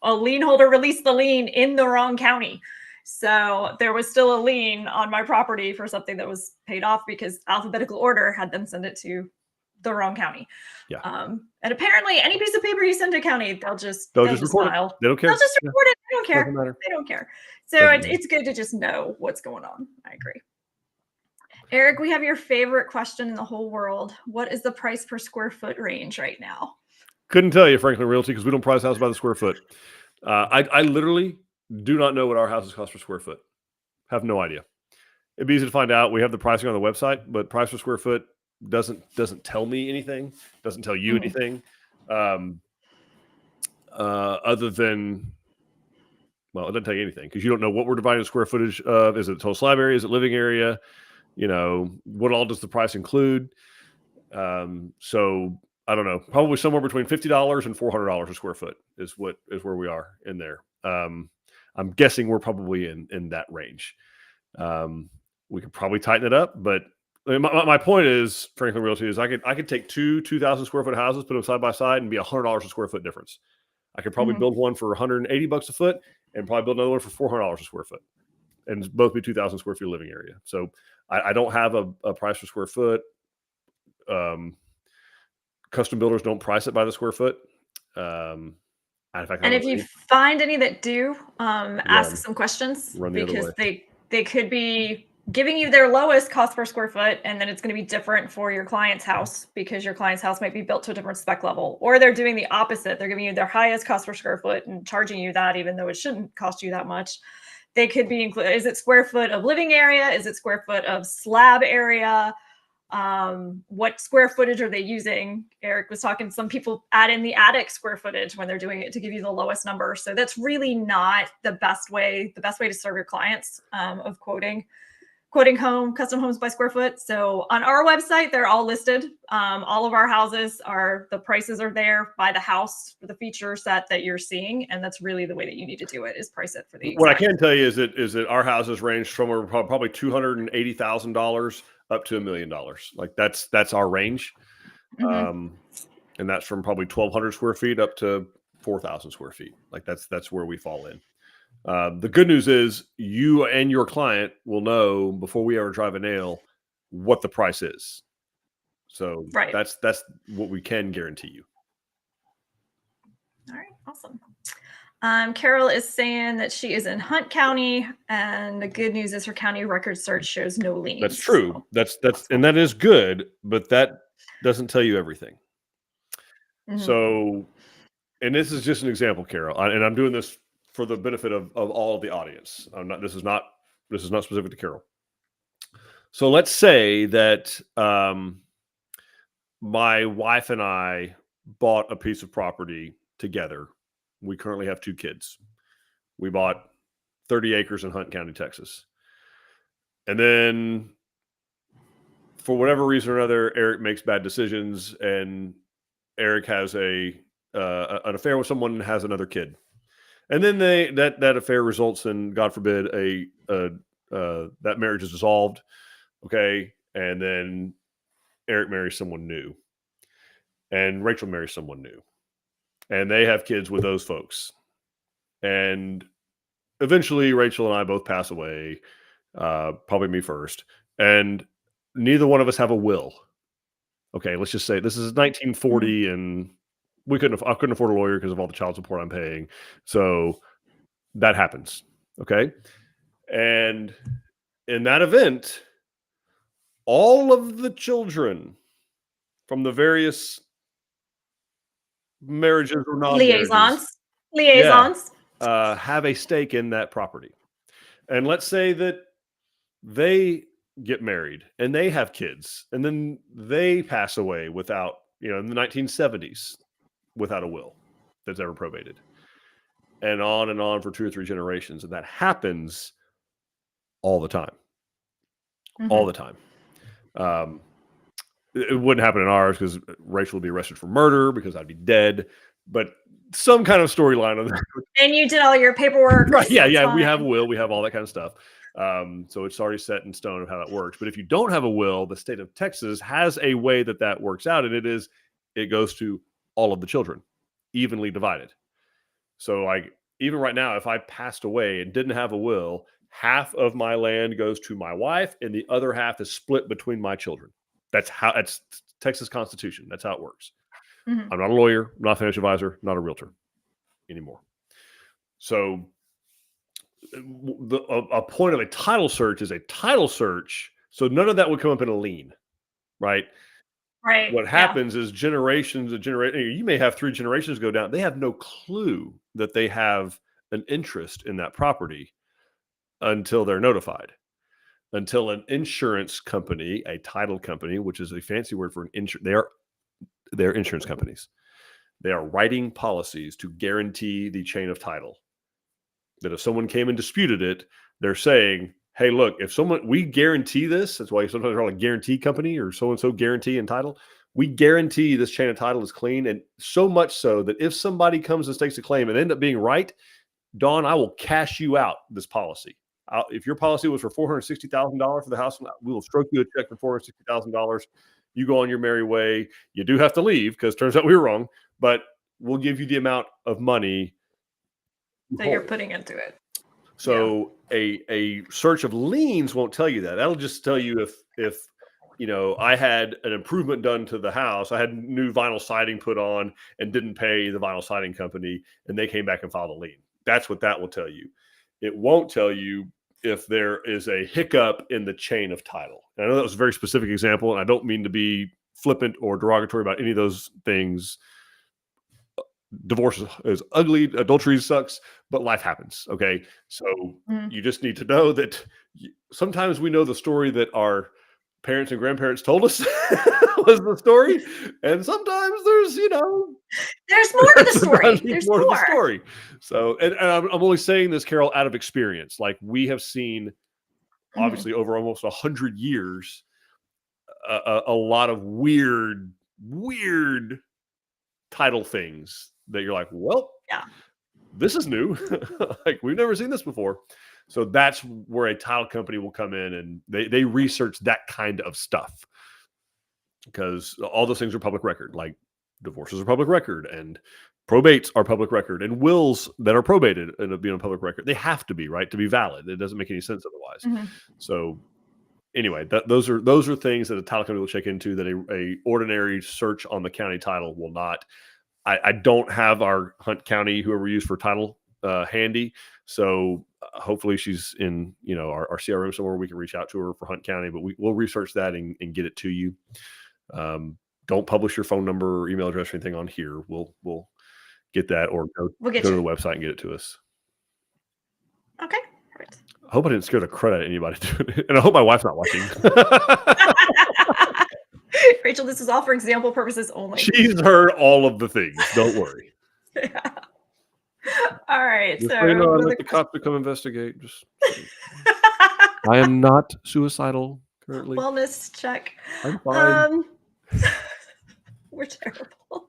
lien holder released the lien in the wrong county. So there was still a lien on my property for something that was paid off because alphabetical order had them send it to the wrong county. Yeah. And apparently any piece of paper you send to a county, they'll just record smile. It. They don't care. They'll just record it. They don't care. Doesn't matter. They don't care. So it's good to just know what's going on. I agree. Eric, we have your favorite question in the whole world. What is the price per square foot range right now? Couldn't tell you, Franklin Realty, because we don't price houses by the square foot. I literally do not know what our houses cost per square foot. Have no idea. It'd be easy to find out. We have the pricing on the website, but price per square foot doesn't tell me anything. Doesn't tell you anything. Other than, well, it doesn't tell you anything because you don't know what we're dividing the square footage of. Is it total slab area? Is it living area? What all does the price include? So I don't know. Probably somewhere between $50 and $400 a square foot is where we are in there. I'm guessing we're probably in that range. We could probably tighten it up, but my point is, Franklin Realty, is I could take 2,000 square foot houses, put them side by side, and be $100 a square foot difference. I could probably build one for $180 a foot, and probably build another one for $400 a square foot, and both be 2,000 square feet of living area. So I don't have a price per square foot. Custom builders don't price it by the square foot. If you find any that do, ask some questions, because they could be giving you their lowest cost per square foot, and then it's going to be different for your client's house because your client's house might be built to a different spec level, or they're doing the opposite. They're giving you their highest cost per square foot and charging you that, even though it shouldn't cost you that much. They could be included. Is it square foot of living area? Is it square foot of slab area? What square footage are they using? Eric was talking, some people add in the attic square footage when they're doing it to give you the lowest number. So that's really not the best way to serve your clients of quoting custom homes by square foot. So on our website, they're all listed. All of our houses the prices are there by the house for the feature set that you're seeing. And that's really the way that you need to do it, is price it for the exact. What I can tell you is that our houses range from probably $280,000 up to $1 million. Like that's our range. And that's from probably 1,200 square feet up to 4,000 square feet. Like that's where we fall in. The good news is you and your client will know before we ever drive a nail what the price is. So that's what we can guarantee you. All right, awesome. Carol is saying that she is in Hunt County, and the good news is her county record search shows no liens. That's true. So that's and that is good, but that doesn't tell you everything. So, and this is just an example, Carol, and I'm doing this for the benefit of all of the audience. This is not specific to Carol. So let's say that my wife and I bought a piece of property together. We currently have 2 kids. We bought 30 acres in Hunt County, Texas. And then for whatever reason or another, Eric makes bad decisions, and Eric has an affair with someone and has another kid. And then that affair results in, God forbid, that marriage is dissolved. Okay. And then Eric marries someone new, and Rachel marries someone new, and they have kids with those folks. And eventually Rachel and I both pass away, probably me first. And neither one of us have a will. Okay. Let's just say this is 1940 and I couldn't afford a lawyer because of all the child support I'm paying. So that happens. Okay. And in that event, all of the children from the various marriages or non-marriages, liaisons, have a stake in that property. And let's say that they get married and they have kids, and then they pass away without, in the 1970s, without a will that's ever probated, and on for 2 or 3 generations. And that happens all the time. All the time. It wouldn't happen in ours because Rachel would be arrested for murder because I'd be dead. But some kind of storyline of that. And you did all your paperwork. Right. Yeah. We have a will. We have all that kind of stuff. So it's already set in stone of how that works. But if you don't have a will, the state of Texas has a way that works out. And it goes to all of the children, evenly divided. So like even right now, if I passed away and didn't have a will, half of my land goes to my wife and the other half is split between my children. That's Texas Constitution. That's how it works. I'm not a lawyer, not a financial advisor, not a realtor anymore. So a point of a title search is a title search. So none of that would come up in a lien, right? Right. What happens is generations, you may have 3 generations go down. They have no clue that they have an interest in that property until they're notified. Until an insurance company, a title company, which is a fancy word for an insurance, they're insurance companies. They are writing policies to guarantee the chain of title. That if someone came and disputed it, they're saying, hey, look, we guarantee this. That's why sometimes they're called a guarantee company or so-and-so guarantee and title. We guarantee this chain of title is clean. And so much so that if somebody comes and stakes a claim and end up being right, Dawn, I will cash you out this policy. If your policy was for $460,000 for the house, we will stroke you a check for $460,000. You go on your merry way. You do have to leave because it turns out we were wrong, but we'll give you the amount of money that you're putting into it. So a search of liens won't tell you that. That'll just tell you if I had an improvement done to the house, I had new vinyl siding put on and didn't pay the vinyl siding company, and they came back and filed a lien. That's what that will tell you. It won't tell you if there is a hiccup in the chain of title. And I know that was a very specific example, and I don't mean to be flippant or derogatory about any of those things. Divorce is ugly, adultery sucks, but life happens. Okay. So you just need to know that sometimes we know the story that our parents and grandparents told us was the story. And sometimes there's more to the story. There's more to the story. So, and I'm only saying this, Carol, out of experience. Like we have seen, obviously over almost 100 years, a lot of weird title things that you're like, well, this is new. Like we've never seen this before. So that's where a title company will come in and they research that kind of stuff because all those things are public record. Like divorces are public record and probates are public record and wills that are probated end up being on public record. They have to be, right, to be valid. It doesn't make any sense otherwise. So anyway, those are things that a title company will check into that a ordinary search on the county title will not. I don't have our Hunt County, whoever we use for title, handy. So hopefully she's in, our CRM somewhere we can reach out to her for Hunt County, but we'll research that and get it to you. Don't publish your phone number or email address or anything on here. We'll get that or go to the website and get it to us. Okay. Perfect. I hope I didn't scare the crud out of anybody. And I hope my wife's not watching. Rachel, this is all for example purposes only. She's heard all of the things. Don't worry. All right. Just let the cops to come investigate. I am not suicidal currently. Wellness check. I'm fine. We're terrible.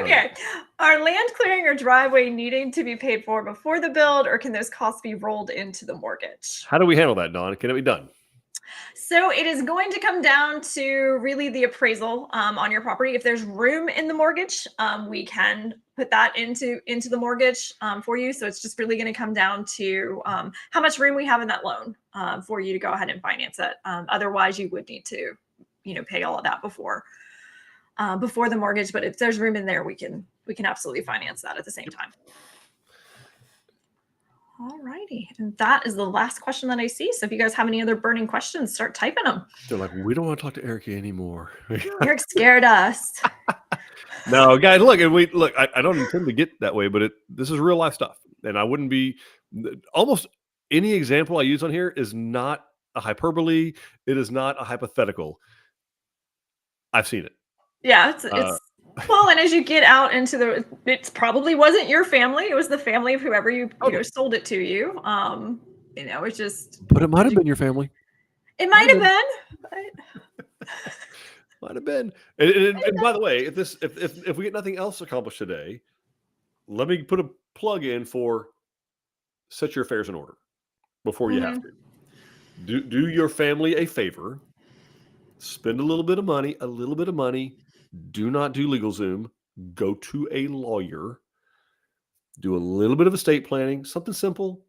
Okay. Are land clearing or driveway needing to be paid for before the build, or can those costs be rolled into the mortgage? How do we handle that, Dawn? Can it be done? So it is going to come down to really the appraisal on your property. If there's room in the mortgage, we can put that into the mortgage for you. So it's just really going to come down to how much room we have in that loan for you to go ahead and finance it. Otherwise, you would need to, pay all of that before. before the mortgage, but if there's room in there, we can absolutely finance that at the same time. All righty. And that is the last question that I see. So if you guys have any other burning questions, start typing them. They're like, we don't want to talk to Eric anymore. Eric scared us. No, guys, look, I don't intend to get that way, but this is real life stuff. And I wouldn't be almost any example I use on here is not a hyperbole. It is not a hypothetical. I've seen it. Yeah, it's well, and as you get out into it probably wasn't your family. It was the family of whoever you sold it to you. It's just. But it might have been your family. It might have been. But... Might have been. And by the way, if we get nothing else accomplished today, let me put a plug in for set your affairs in order before you have to. Do your family a favor. Spend a little bit of money. Do not do LegalZoom. Go to a lawyer. Do a little bit of estate planning. Something simple.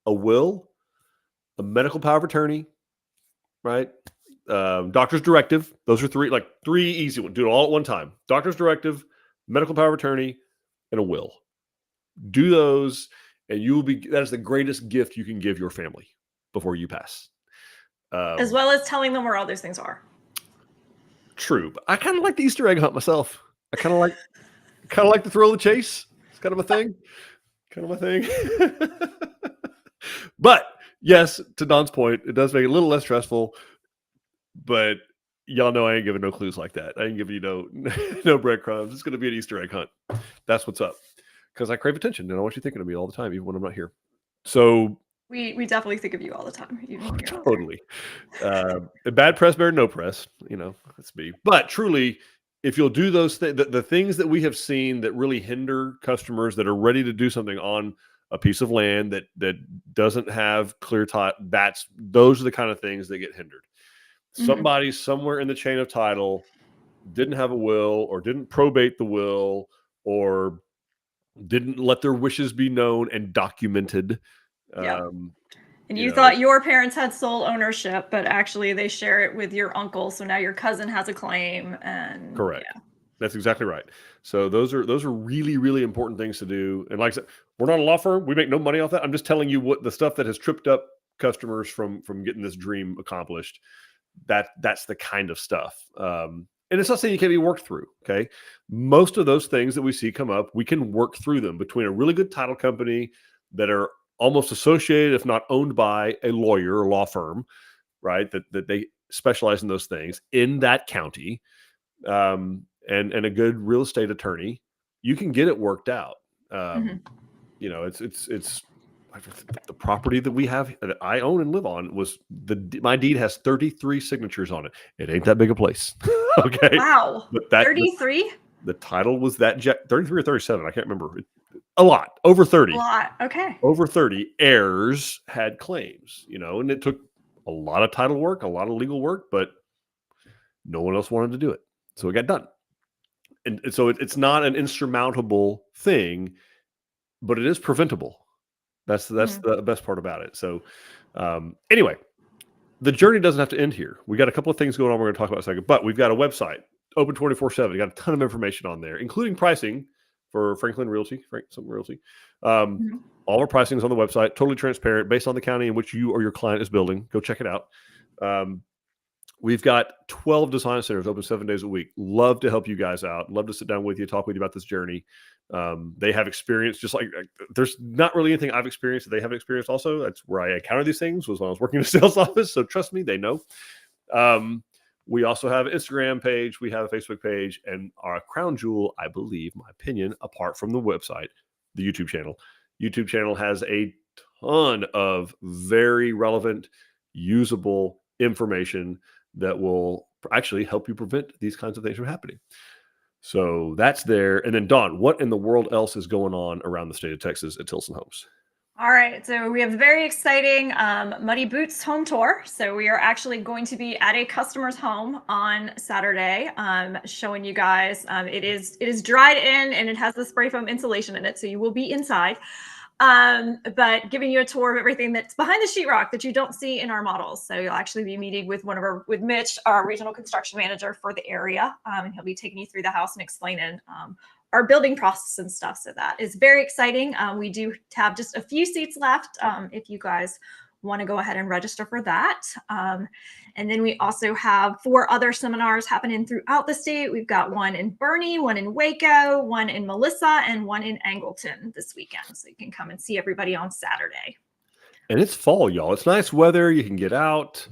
A will. A medical power of attorney. Right? Doctor's directive. Those are three easy ones. Do it all at one time. Doctor's directive, medical power of attorney, and a will. Do those, and that is the greatest gift you can give your family before you pass. As well as telling them where all those things are. True, but I kind of like the Easter egg hunt myself. I kind of like the thrill of the chase. It's kind of a thing. But yes, to Don's point, it does make it a little less stressful. But y'all know I ain't giving no clues like that. I ain't giving you no breadcrumbs. It's going to be an Easter egg hunt. That's what's up. Because I crave attention and I want you thinking of me all the time, even when I'm not here. So we definitely think of you all the time. Totally. Bad press, better no press. That's me. But truly, if you'll do those things, the things that we have seen that really hinder customers that are ready to do something on a piece of land that doesn't have clear title, those are the kind of things that get hindered. Somebody somewhere in the chain of title didn't have a will or didn't probate the will or didn't let their wishes be known and documented. Yeah. And you thought your parents had sole ownership, but actually they share it with your uncle. So now your cousin has a claim. And correct. Yeah. That's exactly right. So those are really, really important things to do. And like I said, we're not a law firm. We make no money off that. I'm just telling you what the stuff that has tripped up customers from getting this dream accomplished. That's the kind of stuff. And it's not saying you can't be worked through. Okay. Most of those things that we see come up, we can work through them between a really good title company that are almost associated, if not owned by a lawyer or law firm, right? That they specialize in those things in that county, and a good real estate attorney. You can get it worked out. It's the property that we have that I own and live on my deed has 33 signatures on it. It ain't that big a place. Okay. Wow. But 33? The title was 33 or 37. I can't remember. A lot. Over 30. A lot. Okay. Over 30 heirs had claims, and it took a lot of title work, a lot of legal work, but no one else wanted to do it. So it got done. And so it's not an insurmountable thing, but it is preventable. That's the best part about it. So anyway, the journey doesn't have to end here. We got a couple of things going on we're going to talk about in a second, but we've got a website, open 24/7. We got a ton of information on there, including pricing for Franklin Realty. All our pricing is on the website, totally transparent, based on the county in which you or your client is building. Go check it out. We've got 12 design centers open 7 days a week. Love to help you guys out. Love to sit down with you, talk with you about this journey. They have experience, just like there's not really anything I've experienced that they haven't experienced also. That's where I encountered these things, was when I was working in a sales office. So trust me, they know. We also have an Instagram page. We have a Facebook page, and our crown jewel, I believe, my opinion, apart from the website, the YouTube channel. YouTube channel has a ton of very relevant, usable information that will actually help you prevent these kinds of things from happening. So that's there. And then Dawn, what in the world else is going on around the state of Texas at Tilson Homes? All right, so we have a very exciting Muddy Boots home tour. So we are actually going to be at a customer's home on Saturday, showing you guys. It is dried in and it has the spray foam insulation in it, so you will be inside. but giving you a tour of everything that's behind the sheetrock that you don't see in our models. So you'll actually be meeting with with Mitch, our regional construction manager for the area. And he'll be taking you through the house and explaining our building process and stuff. So that is very exciting. We do have just a few seats left if you guys want to go ahead and register for that. And then we also have 4 other seminars happening throughout the state. We've got one in Bernie, one in Waco, one in Melissa, and one in Angleton this weekend. So you can come and see everybody on Saturday. And it's fall, y'all. It's nice weather. You can get out.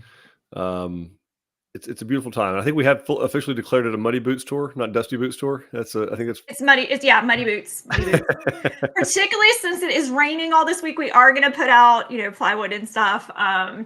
It's a beautiful time. I think we have officially declared it a Muddy Boots tour, not Dusty Boots tour. I think it's muddy. Muddy Boots. Muddy Boots. Particularly since it is raining all this week, we are going to put out, plywood and stuff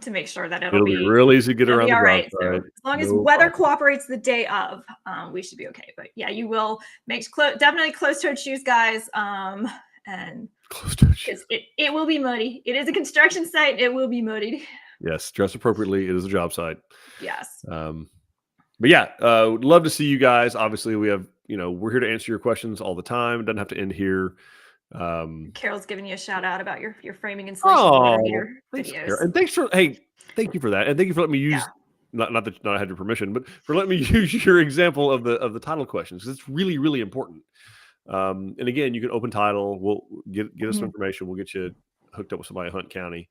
to make sure that it'll be real easy to get around. All right. So as long as weather cooperates the day of, we should be okay. But yeah, you will make definitely closed-toed shoes, guys. And closed-toed shoes. It will be muddy. It is a construction site. It will be muddied. Yes, dress appropriately. It is a job site. Yes. But yeah, would love to see you guys. Obviously, we have, we're here to answer your questions all the time. It doesn't have to end here. Carol's giving you a shout out about your framing installation videos. And thank you for that. And thank you for letting me use not that I had your permission, but for letting me use your example of the title questions, because it's really, really important. And again, you can open title. We'll get us some information. We'll get you hooked up with somebody in Hunt County.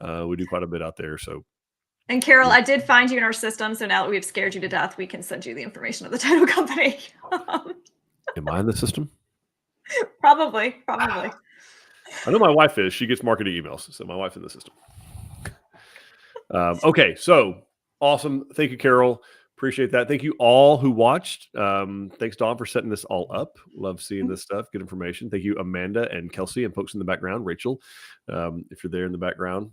We do quite a bit out there. So, and Carol, I did find you in our system. So now that we've scared you to death, we can send you the information of the title company. Am I in the system? Probably. I know my wife is. She gets marketing emails. So my wife's in the system. Okay. So awesome. Thank you, Carol. Appreciate that. Thank you all who watched. Thanks, Dawn, for setting this all up. Love seeing this stuff. Good information. Thank you, Amanda and Kelsey and folks in the background. Rachel, if you're there in the background.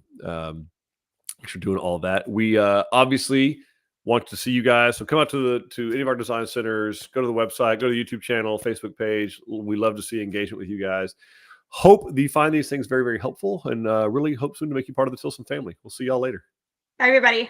Thanks for doing all that. We obviously want to see you guys. So come out to any of our design centers, go to the website, go to the YouTube channel, Facebook page. We love to see engagement with you guys. Hope that you find these things very, very helpful, and really hope soon to make you part of the Tilson family. We'll see y'all later. Bye, everybody.